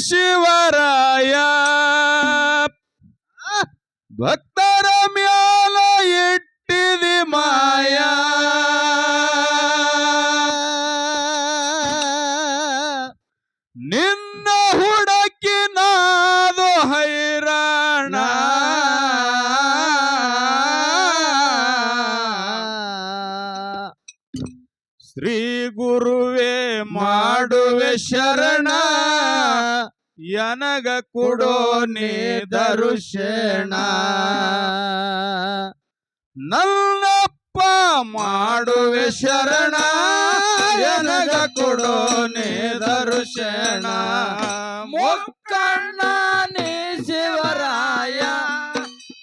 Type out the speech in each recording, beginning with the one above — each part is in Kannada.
ಶಿವರಾಯ ಭಕ್ತರ ಮ್ಯಾಲ ಇಟ್ಟಿದಿ ಮಾಯ ನಿನ್ನ ಹುಡಕಿ ನಾದು ಹೈರಾಣ ಶ್ರೀ ಗುರುವೇ ಮಾಡುವೆ ಶರಣ ಯನಗ ಕೊಡೋ ನೀ ದರುಶನ ನನ್ನಪ್ಪ ಮಾಡುವೆ ಶರಣ ಯನಗ ಕೊಡೋ ನೀ ದರುಶನ ಮುಕ್ಕಣ್ಣ ನೀ ಶಿವರಾಯ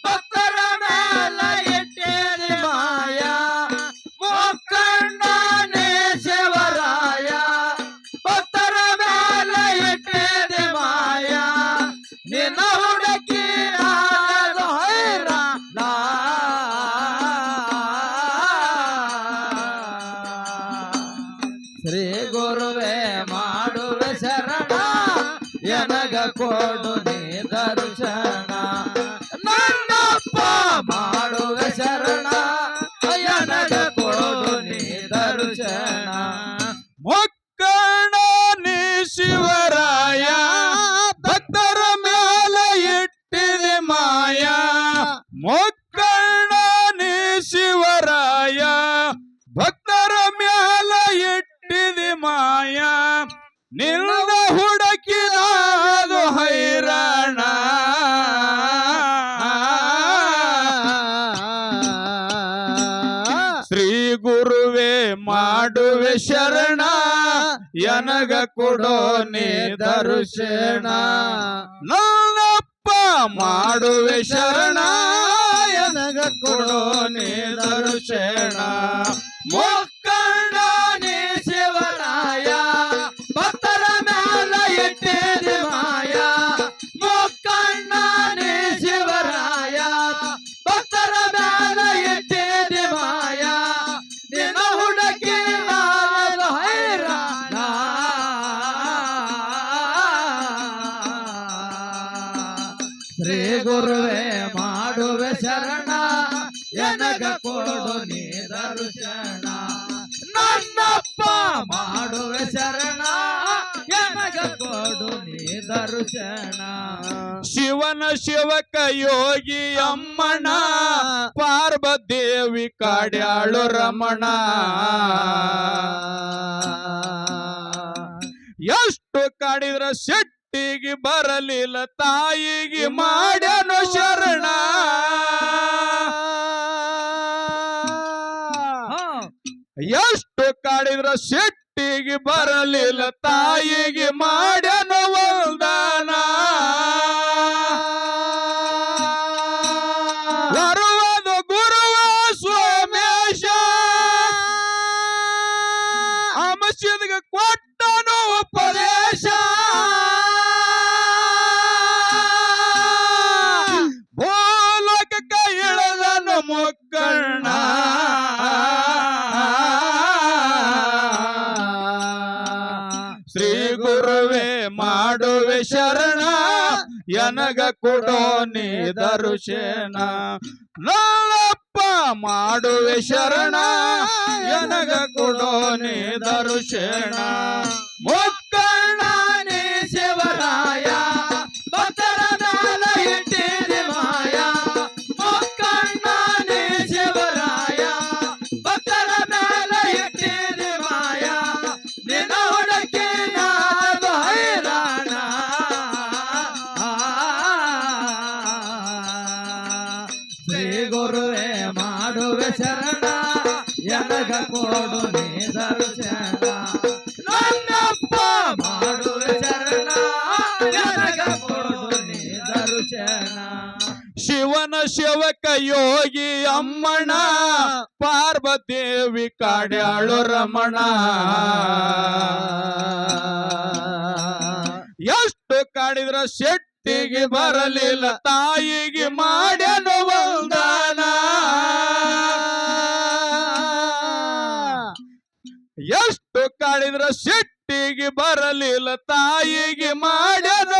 ಭಕ್ತರ ಮೇಲ ಇಟ್ಟಿದಿ ಮಾಯ ಮುಕ್ಕಣ್ಣ ನೀ ಶಿವರಾಯ ಭಕ್ತರ ಮೇಲ ಇಟ್ಟಿದಿ ಮಾಯ ನಿನ್ನ ಹುಡುಕಿ ನಾದು ಹೈರಾಣ ಶ್ರೀ ಗುರುವೇ ಮಾಡುವೆ ಶರಣ ಯನಗ ಕೊಡು ನೀ ದರ್ಶನ ನನ್ನಪ್ಪ ಮಾಡುವೆ ಶರಣ ಯನಗ ಕೊಡು ನೀ ದರ್ಶನ ಮೊಕ್ಕಣ ನೀ ಶಿವರಾಯ ಭಕ್ತರ ಮ್ಯಾಲ ಇಟ್ಟಿದೆ ಮಾಯ ಮೊಕ್ಕಣ ನೀ ಶಿವರಾಯ ಭಕ್ತರ ಮ್ಯಾಲ ಇಟ್ಟಿದೆ ಮಾಯ ನಿನ್ನ ಹುಡುಕಿದಾದು ಹೈರಾಣ ಶ್ರೀ ಗುರುವೇ ಮಾಡುವೆ ಶರಣ ಯನಗ ಕೊಡೋ ನೀ ದರುಶನ ನನ್ನಪ್ಪ ಮಾಡುವೆ ಶರಣ ಯನಗ ಕೊಡೋ ನೀ ದರುಶನ ಮುಕ್ಕಣ್ಣ ನೀ ಶಿವರಾಯ ಭಕ್ತರ ಮ್ಯಾಲ ಇಟ್ಟಿದಿ ಮಾಯ ಮುಕ್ಕಣ್ಣ ನೀ ಶಿವರಾಯ ಭಕ್ತರ ಮ್ಯಾಲ ಇಟ್ಟಿದಿ ಮಾಯ ನಿನ್ನ ಹುಡುಕಿ ನಾದು ಹೈರಾಣ ಶ್ರೀ ಗುರುವೇ ಮಾಡುವೆ ಶರಣ ಯನಗ ಕೊಡು ನೀ ದರ್ಶನ ನನ್ನಪ್ಪ ಮಾಡುವೆ ಶರಣ ಯನಗ ಕೊಡು ನೀ ದರ್ಶನ ಶಿವನ ಶಿವಕ ಯೋಗಿ ಅಮ್ಮಣ ಪಾರ್ವದೇವಿ ಕಾಡ್ಯಾಳು ರಮಣ ಎಷ್ಟು ಕಾಡಿದ್ರ ಶೆಟ್ಟಿಗೆ ಬರಲಿಲ್ಲ ತಾಯಿಗೆ ಮಾಡ್ಯನು ಶರಣ ಎಷ್ಟು ಕಾಡಿದ್ರ ಶೆಟ್ಟಿಗೆ ಬರಲಿಲ್ಲ ತಾಯಿಗೆ ಮಾಡ್ಯನು ವಲ್ದಾನ ಬರುವುದು ಗುರುವ ಸೋಮೇಶ ಅಮಸಿದ್ಗೆ ಕೊಟ್ಟನು ಉಪದೇಶ ಭೂಲೋಕಕ್ಕ ಇಳದನು ಮುಕ್ಕಣ್ಣ ಶ್ರೀ ಗುರುವೇ ಮಾಡುವೆ ಶರಣ ಯನಗ ಕೊಡೋ ನೀ ದರುಶನ ನನ್ನಪ್ಪ ಮಾಡುವೆ ಶರಣ ಯನಗ ಕೊಡೋ ನೀ ದರುಶನ ಮುಕ್ಕಣ್ಣ ನೀ ಶಿವರಾಯ ಭಕ್ತರ ಮ್ಯಾಲ ಇಟ್ಟಿದಿ ಮಾಯ ಮುಕ್ಕಣ್ಣ ನೀ ಶಿವರಾಯ ಭಕ್ತರ ಮ್ಯಾಲ ಇಟ್ಟಿದಿ ಮಾಯ ನಿನ್ನ ಹುಡುಕಿ ನಾದು ಹೈರಾಣ ಶ್ರೀ ಗುರುವೇ ಮಾಡುವೆ ಶರಣ ಯನಗ ಕೊಡು ನೀ ದರ್ಶನ ನನ್ನಪ್ಪ ಮಾಡುವೆ ಶರಣ ಯನಗ ಕೊಡು ನೀ ದರ್ಶನ ಶಿವನ ಶಿವಕ ಯೋಗಿ ಅಮ್ಮಣ ಪಾರ್ವದೇವಿ ಕಾಡ್ಯಾಳು ರಮಣ ಎಷ್ಟು ಕಾಡಿದ್ರ ಶೆಟ್ಟಿಗೆ ಬರಲಿಲ್ಲ ತಾಯಿಗೆ ಮಾಡ್ಯನು ವಲ್ದಾನ ಎಷ್ಟು ಕಾಡಿದ್ರ ಶೆಟ್ಟಿಗೆ ಬರಲಿಲ್ಲ ತಾಯಿಗೆ ಮಾಡ್ಯನು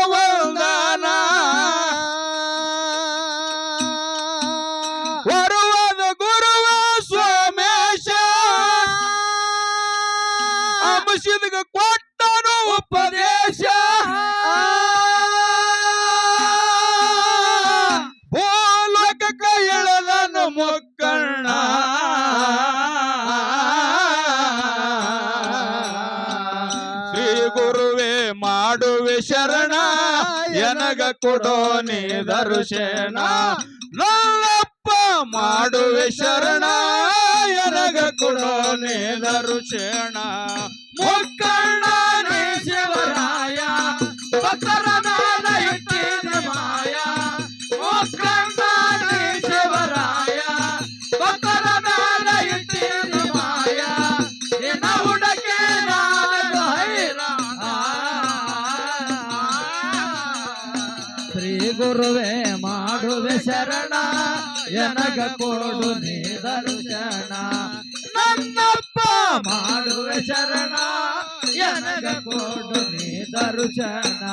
ಮಾಡುವೆ ಶರಣ ಎನಗ ಕೊಡೋ ನೀ ದರ್ಶನ ನನ್ನಪ್ಪ ಮಾಡುವೆ ಶರಣ ಎನಗ ಕೊಡೋ ನೀ ದರ್ಶನ ಮುಕ್ಕಣ್ಣ ನೀ ಶಿವರಾಯ ಭಕ್ತರ ಮೇಲೆ ಇಟ್ಟಿದ ಮಾಯ ಮುಕ್ಕಣ್ಣ ನೀ ಶಿವರಾಯ ಭಕ್ತರ ಮೇಲೆ ಇಟ್ಟಿದ ಮಾಯ ನಿನ್ನ ಹುಡುಕೆ ನಾನು ಹೈರಾಣ ಶ್ರೀ ಗುರುವೇ ಮಾಡುವೆ ಶರಣ ಎನಗ ಕೊಡು ನೀ ದರ್ಶನ ನನ್ನಪ್ಪ ಮಾಡುವೆ ಶರಣ ಎನಗ ಕೊಡು ನೀ ದರ್ಶನ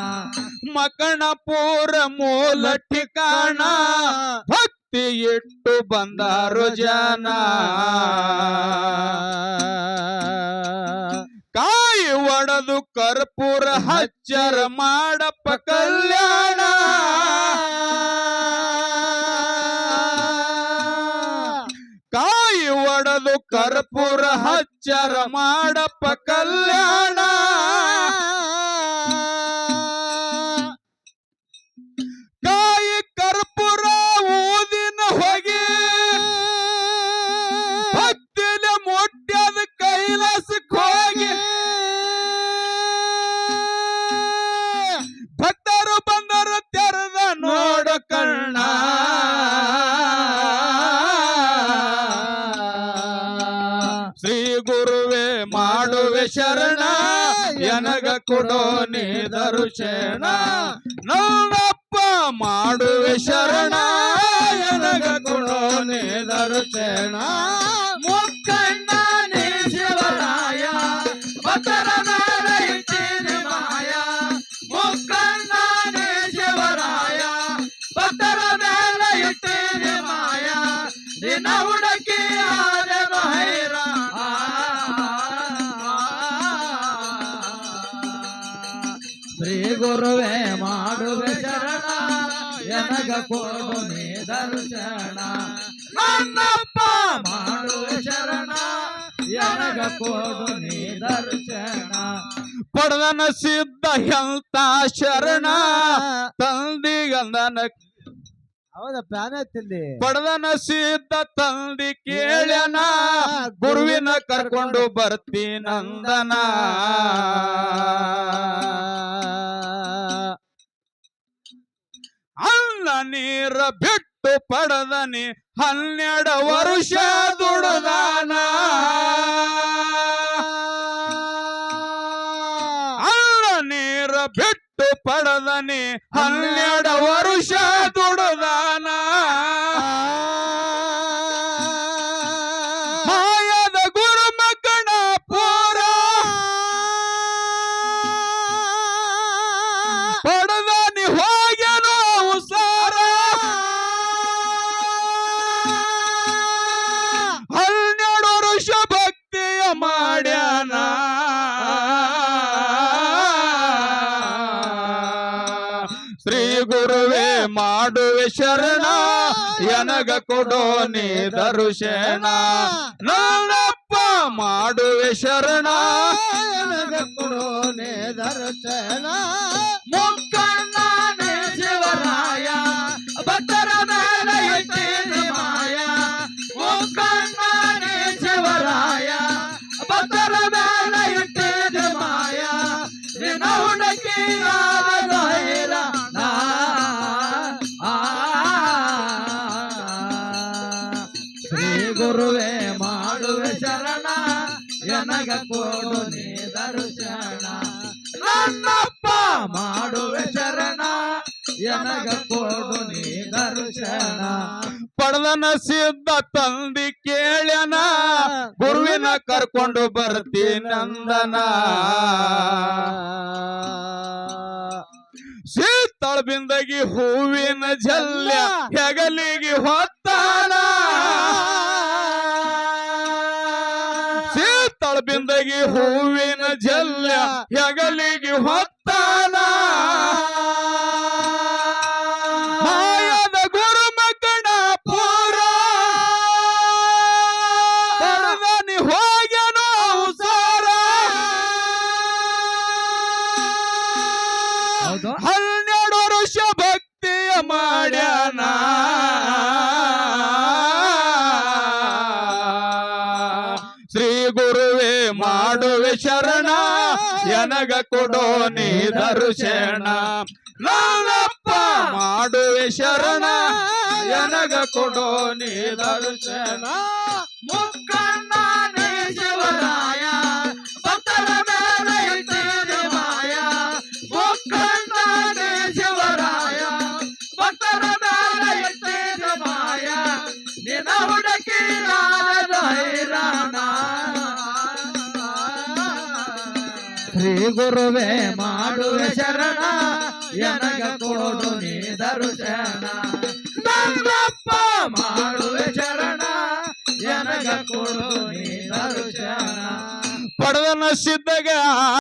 ಮಕಣಪುರ ಮೂಲ ಠಿಕಾಣ ಭಕ್ತಿ ಇಟ್ಟು ಬಂದಾರು ಜನ ಕಾಯಿ ಒಡೆದು ಕರ್ಪೂರ ಹಚ್ಚರ ಮಾಡಪ್ಪ ಕಲ್ಯಾಣ ಕಾಯಿ ಒಡೆದು ಕರ್ಪೂರ ಹಚ್ಚರ ಮಾಡಪ್ಪ ಕಲ್ಯಾಣ ಕಾಯಿ ಕರ್ಪೂರ ಊದಿನ ಹೊಗೆ ಭಕ್ತಿಲ ಮುಟ್ಟ್ಯದ ಕೈಲಾಸಕ್ಕೆ ಹೋಗಿ ಭಕ್ತರು ಬಂದರು ತೆರೆದ ನೋಡ ಕಣ್ಣ ಶ್ರೀ ಗುರುವೇ ಮಾಡುವೆ ಶರಣ ಎನಗ ಕೊಡೋ ನೀ ದರ್ಶನ ನನ್ನಪ್ಪ ಮಾಡುವೆ ಶರಣ ಎನಗ ಕೊಡೋ ನೀ ದರ್ಶನ ಮುಕ್ಕಣ್ಣ ನೀ ಶಿವರಾಯ ಭಕ್ತರ ಮೇಲೆ ಇಟ್ಟಿದ ಮಾಯ ಮುಕ್ಕಣ್ಣ ನೀ ಶಿವರಾಯ ಭಕ್ತರ ಮೇಲೆ ಇಟ್ಟಿದ ಮಾಯ ನಿನ್ನ ಹುಡುಕಿ ಆದನು ಹೈರಾಣ ಶ್ರೀ ಗುರುವೇ ಮಾಡುವೆ ಶರಣ ಎನಗ ಕೊಡು ನೀ ದರ್ಶನ ನನ್ನಪ್ಪ ಮಾಡುವೆ ಶರಣ ಎನಗ ಕೊಡು ನೀ ದರ್ಶನ ಪಡೆದನ ಸಿದ್ಧ ಎಂತ ಶರಣ ತಂದಿಗಂದನ ಹೌದಾ ಪ್ಯಾನ್ ಐತಿಲ್ಲಿ ಪಡೆದನ ಸಿದ್ಧ ತಂದಿ ಕೇಳ್ಯನ ಗುರುವಿನ ಕರ್ಕೊಂಡು ಬರ್ತೀನಂದನ ಅನ್ನ ನೀರ ಬಿಟ್ಟು ಪಡೆದನಿ 12 ವರುಷ ದುಡದಾನ ಅನ್ನ ನೀರ ಬಿಟ್ಟು ಪಡೆದನಿ 12 ವರುಷ ದುಡದಾನ ಮಾಯದ ಗುರು ಮಕ್ಕಳ ಪೂರ ಪಡೆದನಿ ಹೋಗ್ಯನೋ ಉಸಾರ 12 ವರುಷ ಭಕ್ತಿಯ ಮಾಡ್ಯಾನ ಶ್ರೀ ಗುರುವೇ ಮಾಡುವೆ ಶರಣ ಎನಗ ಕೊಡೋ ನೀ ದರ್ಶನ ನನ್ನಪ್ಪ ಮಾಡುವೆ ಶರಣ ಎನಗ ಕೊಡು ನೀ ದರ್ಶನ ಮುಕ್ಕಣ್ಣ ನೀ ಶಿವರಾಯ ಭಕ್ತರ ಮೇಲೆ ಇಟ್ಟಿದ ಮಾಯ ಮುಕ್ಕಣ್ಣ ನೀ ಶಿವರಾಯ ಭಕ್ತರ ಮೇಲೆ ಇಟ್ಟಿದ ಮಾಯ ನಿನ್ನ ಹುಡುಕಿ ಆದನು ಹೈರಾಣ ಶ್ರೀ ಗುರುವೇ ಮಾಡುವೆ ಶರಣ ಎನಗ ಕೊಡು ನೀ ದರ್ಶನ ನನ್ನಪ್ಪ ಮಾಡುವೆ ಶರಣ ಎನಗ ಕೊಡು ನೀ ದರ್ಶನ ಪಡೆದನ ಸಿದ್ಧ ತಂದಿ ಕೇಳ್ಯನ ಗುರುವಿನ ಕರ್ಕೊಂಡು ಬರ್ತೀನಂದನ ಶೀತಳ ಬಿಂದಗಿ ಹೂವಿನ ಜಲ್ಯ ಹೆಗಲಿಗೆ ಹೊತ್ತಾನ ಶೀತಳ ಬಿಂದಗಿ ಹೂವಿನ ಜಲ್ಯ ಹೆಗಲಿಗೆ ಹೊತ್ತಾನ ಮಾಯದ ಗುರು ಮಕ್ಕಳ ಪೂರ ಪಡೆದನಿ ಹೋಗ್ಯನೋ ಉಸಾರ ಹೌದು 12 ವರ್ಷ ಭಕ್ತಿಯ ಮಾಡ್ಯಾನ ಶ್ರೀ ಗುರುವೇ ಮಾಡುವೆ ಶರಣ ಎನಗ ಕೊಡೋ ನೀ ದರ್ಶನ ನನ್ನಪ್ಪ ಮಾಡುವೆ ಶರಣ ಎನಗ ಕೊಡೋ ನೀ ದರ್ಶನ ಮುಕ್ಕಣ್ಣನೇ ಶಿವರಾಯ ಭಕ್ತರ ಮೇಲೆ ಇಟ್ಟಿದೆ ಮಾಯ ಮುಕ್ಕಣ್ಣನೇ ಶಿವರಾಯ ಭಕ್ತರ ಮೇಲೆ ಇಟ್ಟಿದೆ ಮಾಯ ನಿನ್ನ ಹುಡುಕಿ ನಾರದ ಹೈರಾಣ ಶ್ರೀ ಗುರುವೇ ಮಾಡುವೆ ಶರಣ ಎನಗ ಕೊಡು ನೀ ದರ್ಶನ ನನ್ನಪ್ಪ ಮಾಡುವೆ ಶರಣ ಎನಗ ಕೊಡು ನೀ ದರ್ಶನ ಪಡೆದನ ಸಿದ್ಧಗ